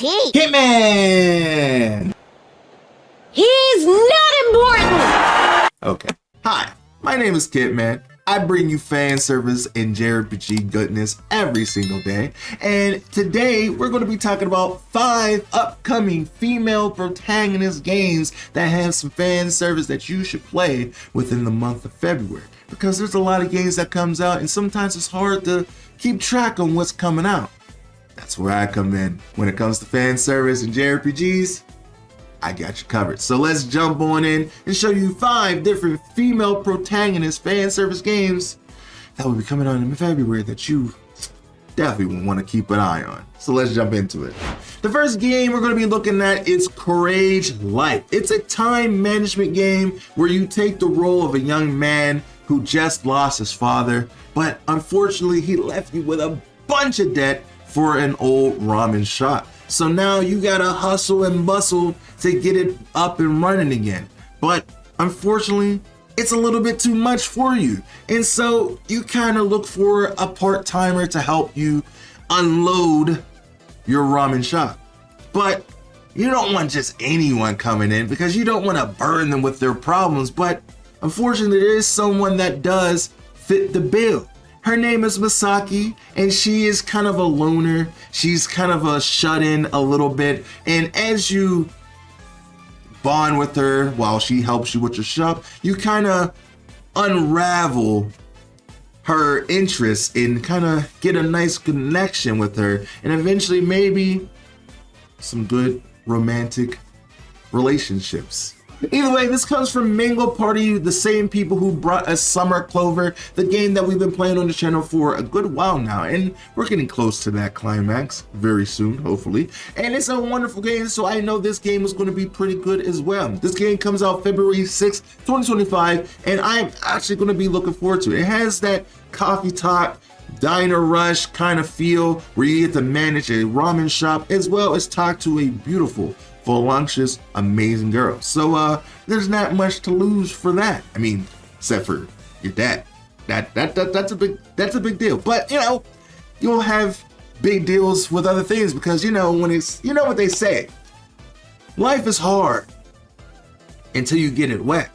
he? Kentman! He's not important! Okay. Hi, my name is Kentman. I bring you fan service and JRPG goodness every single day. And today we're going to be talking about 5 upcoming female protagonist games that have some fan service that you should play within the month of February. Because there's a lot of games that comes out and sometimes it's hard to keep track on what's coming out. That's where I come in. When it comes to fan service and JRPGs, I got you covered. So let's jump on in and show you 5 different female protagonist fan service games that will be coming out in February that you definitely will want to keep an eye on. So let's jump into it. The first game we're going to be looking at is Kurage Life. It's a time management game where you take the role of a young man who just lost his father, but unfortunately he left you with a bunch of debt for an old ramen shop. So now you gotta hustle and bustle to get it up and running again. But unfortunately, it's a little bit too much for you. And so you kind of look for a part-timer to help you unload your ramen shop. But you don't want just anyone coming in because you don't want to burden them with their problems. But unfortunately, there is someone that does fit the bill. Her name is Misaki, and she is kind of a loner. She's kind of a shut-in a little bit. And as you bond with her while she helps you with your shop, you kind of unravel her interests and kind of get a nice connection with her. And eventually maybe some good romantic relationships. Either way, this comes from Mango Party, the same people who brought us Summer Clover, the game that we've been playing on the channel for a good while now, and we're getting close to that climax very soon, hopefully. And it's a wonderful game, so I know this game is going to be pretty good as well. This game comes out February 6th, 2025, and I'm actually going to be looking forward to it. It has that coffee talk, diner rush kind of feel where you get to manage a ramen shop as well as talk to a beautiful, voluptuous, amazing girl. So there's not much to lose for that. I mean, except for your dad. That's a big deal. But you know, you'll have big deals with other things because when it's what they say. Life is hard until you get it wet.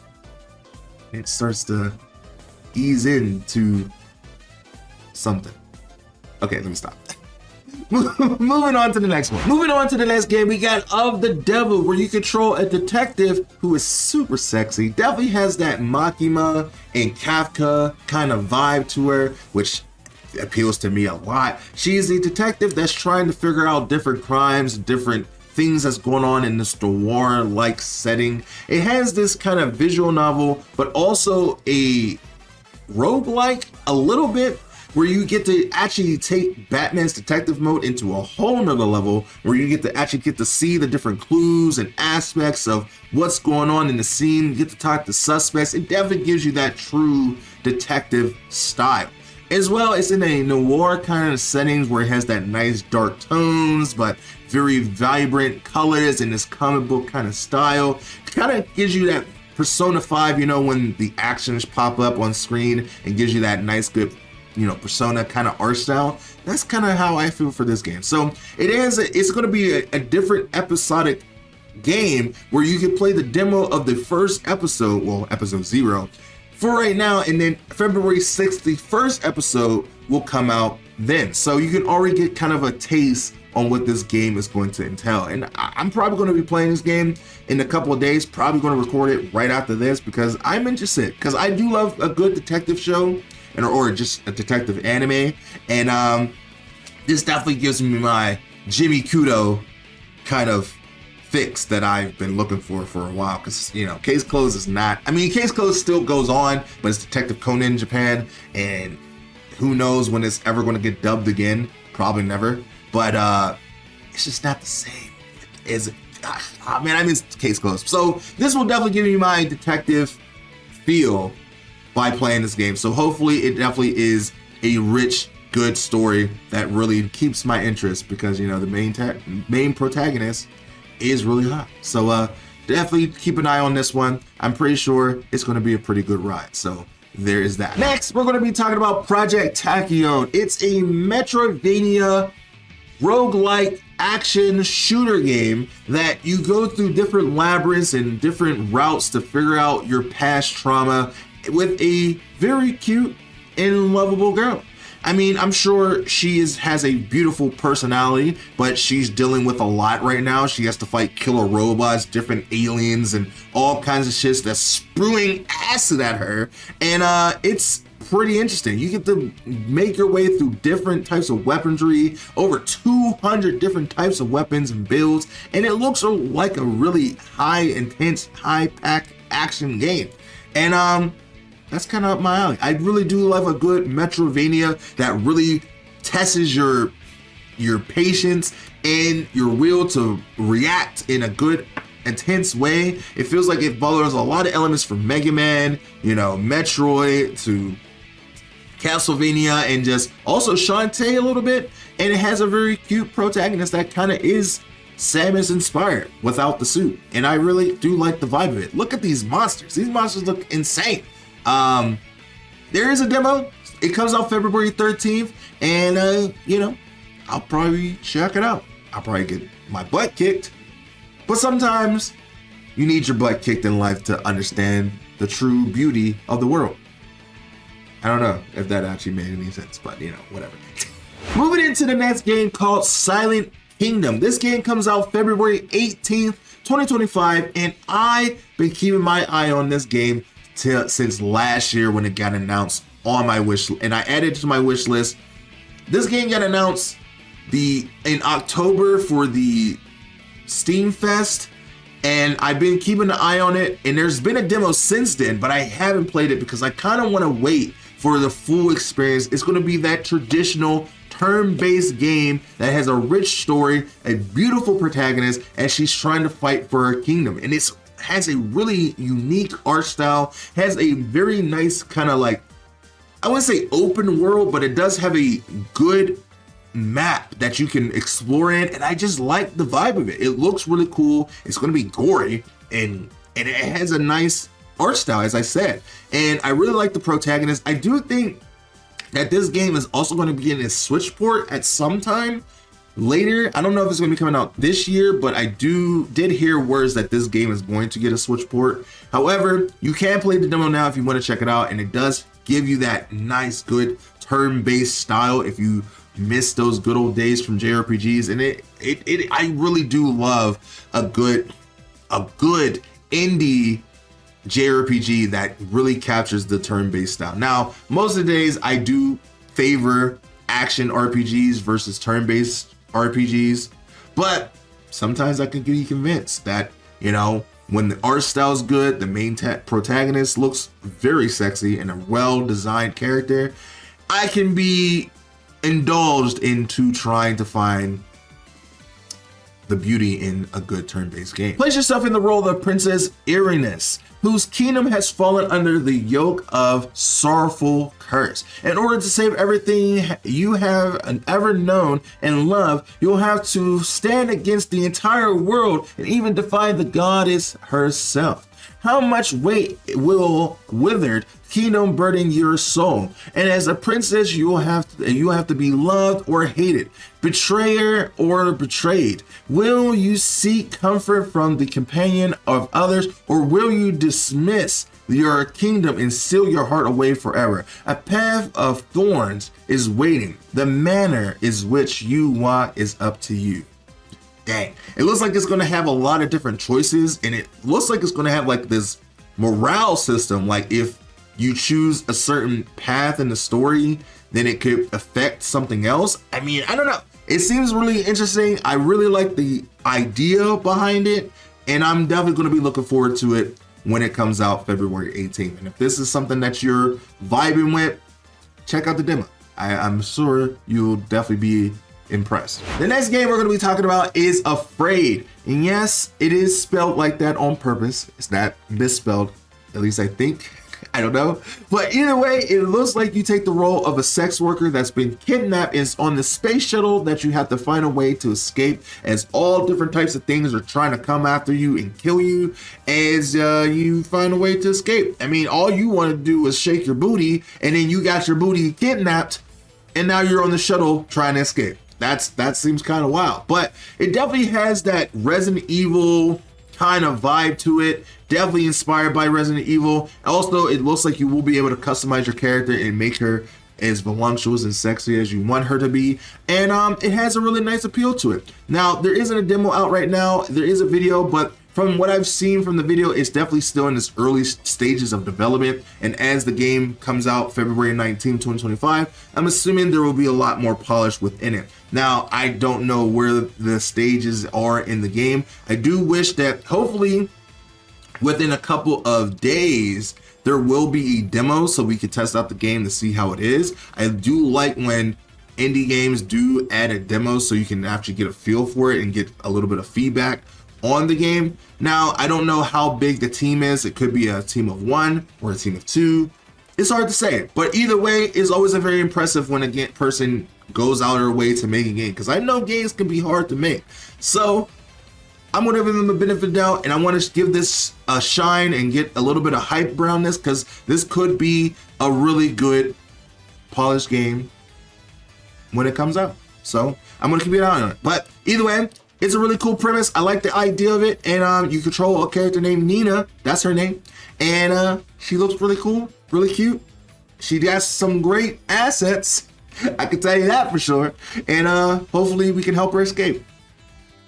It starts to ease into something. Okay, let me stop. Moving on to the next one. Moving on to the next game, we got Of the Devil, where you control a detective who is super sexy. Definitely has that Makima and Kafka kind of vibe to her, which appeals to me a lot. She's a detective that's trying to figure out different crimes, different things that's going on in this noir-like setting. It has this kind of visual novel, but also a roguelike a little bit, where you get to actually take Batman's detective mode into a whole nother level, where you get to see the different clues and aspects of what's going on in the scene. You get to talk to suspects. It definitely gives you that true detective style. As well, it's in a noir kind of settings where it has that nice dark tones, but very vibrant colors in this comic book kind of style. It kind of gives you that Persona 5, when the actions pop up on screen and gives you that nice, good Persona kind of art style. That's kind of how I feel for this game. So it's going to be a different episodic game where you can play the demo of the first episode, well, episode 0 for right now, and then February 6th, the first episode will come out then. So you can already get kind of a taste on what this game is going to entail. And I'm probably going to be playing this game in a couple of days, probably going to record it right after this because I'm interested, because I do love a good detective show or just a detective anime, and this definitely gives me my Jimmy Kudo kind of fix that I've been looking for a while, because Case Closed is not, Case Closed still goes on, but it's Detective Conan in Japan, and who knows when it's ever going to get dubbed again, probably never, but it's just not the same as I miss Case Closed. So this will definitely give you my detective feel by playing this game. So hopefully it definitely is a rich, good story that really keeps my interest, because the main protagonist is really hot. So definitely keep an eye on this one. I'm pretty sure it's going to be a pretty good ride. So there is that. Next, we're going to be talking about Project Tachyon. It's a Metroidvania roguelike action shooter game that you go through different labyrinths and different routes to figure out your past trauma with a very cute and lovable girl. I mean, I'm sure she has a beautiful personality, but she's dealing with a lot right now. She has to fight killer robots, different aliens, and all kinds of shit that's spewing acid at her. And it's pretty interesting. You get to make your way through different types of weaponry, over 200 different types of weapons and builds, and it looks like a really intense, high-packed action game. And that's kind of up my alley. I really do love a good Metrovania that really tests your patience and your will to react in a good, intense way. It feels like it follows a lot of elements from Mega Man, Metroid to Castlevania, and just also Shantae a little bit. And it has a very cute protagonist that kind of is Samus inspired without the suit. And I really do like the vibe of it. Look at these monsters. These monsters look insane. There is a demo. It comes out February 13th, and I'll probably check it out. I'll probably get my butt kicked, but sometimes you need your butt kicked in life to understand the true beauty of the world. I don't know if that actually made any sense, but whatever. Moving into the next game called Silent Kingdom. This game comes out February 18th, 2025, and I've been keeping my eye on this game since last year when it got announced on my wish, and I added it to my wish list. This game got announced in October for the Steam Fest, and I've been keeping an eye on it, and there's been a demo since then, but I haven't played it because I kind of want to wait for the full experience. It's going to be that traditional turn-based game that has a rich story, a beautiful protagonist, and she's trying to fight for her kingdom, and it's has a really unique art style, has a very nice kind of like, I wouldn't say open world, but it does have a good map that you can explore in, and I just like the vibe of it. It looks really cool. It's going to be gory, and it has a nice art style, as I said, and I really like the protagonist. I do think that this game is also going to be getting a Switch port at some time later. I don't know if it's going to be coming out this year, but I did hear words that this game is going to get a Switch port. However, you can play the demo now if you want to check it out, and it does give you that nice, good turn-based style if you miss those good old days from JRPGs. And I really do love a good indie JRPG that really captures the turn-based style. Now, most of the days I do favor action RPGs versus turn-based RPGs, but sometimes I can be convinced that when the art style is good, the main protagonist looks very sexy and a well-designed character, I can be indulged into trying to find the beauty in a good turn-based game. Place yourself in the role of Princess Irenas, whose kingdom has fallen under the yoke of sorrowful curse. In order to save everything you have ever known and loved, you'll have to stand against the entire world and even defy the goddess herself. How much weight will withered kingdom burden your soul? And as a princess, you have to be loved or hated, betrayer or betrayed. Will you seek comfort from the companion of others, or will you dismiss your kingdom and seal your heart away forever? A path of thorns is waiting. The manner is which you want is up to you. Dang. It looks like it's going to have a lot of different choices, and it looks like it's going to have like this morale system. Like if you choose a certain path in the story, then it could affect something else. I mean, I don't know. It seems really interesting. I really like the idea behind it, and I'm definitely going to be looking forward to it when it comes out February 18th. And if this is something that you're vibing with, check out the demo. I'm sure you'll definitely be impressed. The next game we're going to be talking about is Affraid. And yes, it is spelled like that on purpose. It's not misspelled, at least I think. I don't know. But either way, it looks like you take the role of a sex worker that's been kidnapped and is on the space shuttle that you have to find a way to escape, as all different types of things are trying to come after you and kill you as you find a way to escape. I mean, all you want to do is shake your booty, and then you got your booty kidnapped, and now you're on the shuttle trying to escape. that seems kind of wild. But it definitely has that Resident Evil kind of vibe to it. Definitely inspired by Resident Evil. Also, it looks like you will be able to customize your character and make her as voluptuous and sexy as you want her to be, and it has a really nice appeal to it. Now, there isn't a demo out right now. There is a video, but from what I've seen from the video, it's definitely still in its early stages of development, and as the game comes out February 19, 2025, I'm assuming there will be a lot more polish within it. Now, I don't know where the stages are in the game. I do wish that hopefully within a couple of days there will be a demo so we can test out the game to see how it is. I do like when indie games do add a demo so you can actually get a feel for it and get a little bit of feedback on the game. Now, I don't know how big the team is. It could be a team of 1 or a team of 2. It's hard to say, but either way, it's always a very impressive when a person goes out of their way to make a game, because I know games can be hard to make. So I'm going to give them the benefit of the doubt, and I want to give this a shine and get a little bit of hype around this, because this could be a really good polished game when it comes out. So I'm going to keep an eye on it. But either way, it's a really cool premise. I like the idea of it, and you control a character named Nina. That's her name, and she looks really cool, really cute. She has some great assets. I can tell you that for sure. And hopefully we can help her escape.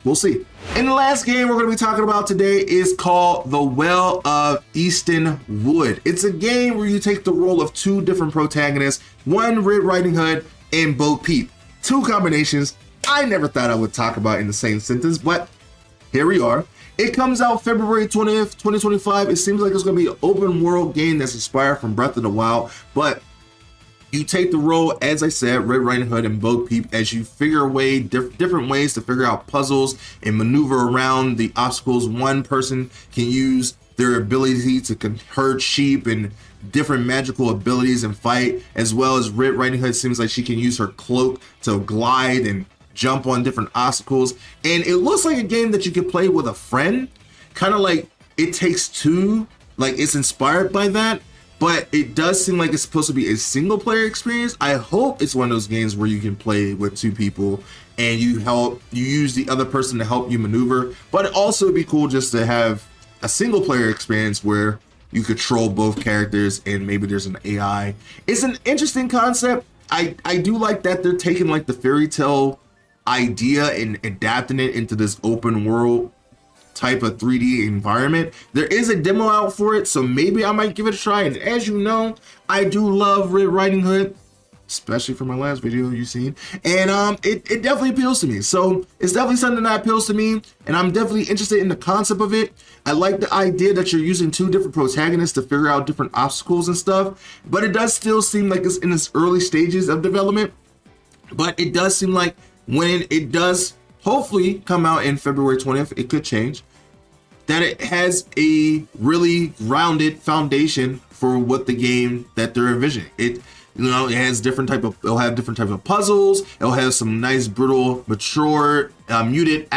We'll see. And the last game we're going to be talking about today is called The Well of Essenwood. It's a game where you take the role of 2 different protagonists, one Red Riding Hood and Bo Peep. 2 combinations I never thought I would talk about in the same sentence, but here we are. It comes out February 20th, 2025. It seems like it's going to be an open world game that's inspired from Breath of the Wild, but you take the role, as I said, Red Riding Hood and Bo Peep, as you figure away different ways to figure out puzzles and maneuver around the obstacles. One person can use their ability to herd sheep and different magical abilities and fight, as well as Red Riding Hood seems like she can use her cloak to glide and jump on different obstacles. And it looks like a game that you could play with a friend, kind of like It Takes Two. Like, it's inspired by that. But it does seem like it's supposed to be a single player experience. I hope it's one of those games where you can play with 2 people and you use the other person to help you maneuver. But it also would be cool just to have a single player experience where you control both characters and maybe there's an AI. It's an interesting concept. I do like that they're taking like the fairy tale idea and adapting it into this open world type of 3D environment. There is a demo out for it, so maybe I might give it a try. And as you know, I do love Red Riding Hood, especially from my last video you've seen, and it definitely appeals to me. So it's definitely something that appeals to me, and I'm definitely interested in the concept of it. I like the idea that you're using 2 different protagonists to figure out different obstacles and stuff, but it does still seem like it's in its early stages of development. But it does seem like when it does hopefully come out in February 20th, it could change, that it has a really rounded foundation for what the game that they're envisioning. It has it'll have different types of puzzles. It'll have some nice, brutal, mature, muted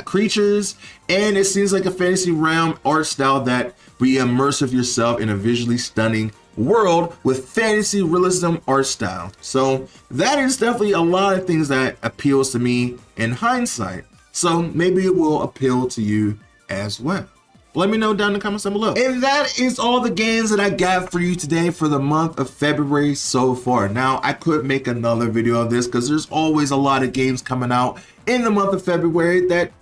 creatures, and it seems like a fantasy realm art style that will immerse yourself in a visually stunning world with fantasy realism art style. So that is definitely a lot of things that appeals to me in hindsight. So maybe it will appeal to you as well. Let me know down in the comments down below. And that is all the games that I got for you today for the month of February so far. Now, I could make another video of this because there's always a lot of games coming out in the month of February that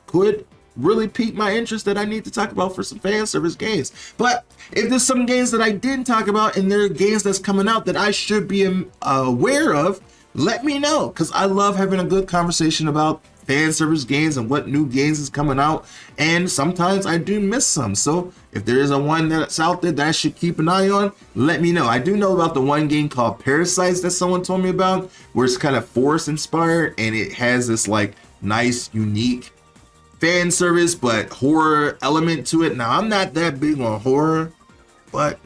could really pique my interest that I need to talk about for some fan service games. But if there's some games that I didn't talk about and there are games that's coming out that I should be aware of, let me know, because I love having a good conversation about fan service games and what new games is coming out, and sometimes I do miss some. So if there is a one that's out there that I should keep an eye on, let me know. I do know about the one game called Parasites that someone told me about, where it's kind of forest inspired and it has this like nice unique fan service but horror element to it. Now, I'm not that big on horror, but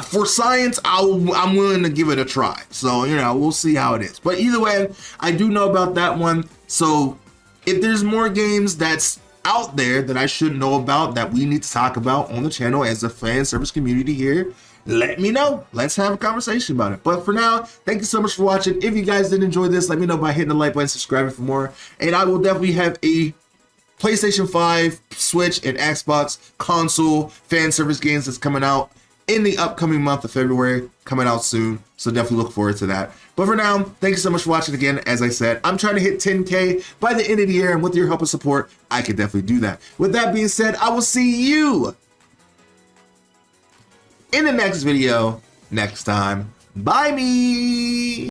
for science, I'm willing to give it a try. So, we'll see how it is. But either way, I do know about that one. So if there's more games that's out there that I should know about that we need to talk about on the channel as a fan service community here, let me know. Let's have a conversation about it. But for now, thank you so much for watching. If you guys did enjoy this, let me know by hitting the like button, subscribing for more. And I will definitely have a PlayStation 5, Switch, and Xbox console fan service games that's coming out in the upcoming month of February, coming out soon. So definitely look forward to that. But for now, thank you so much for watching again. As I said, I'm trying to hit 10K by the end of the year, and with your help and support, I can definitely do that. With that being said, I will see you in the next video next time. Bye me.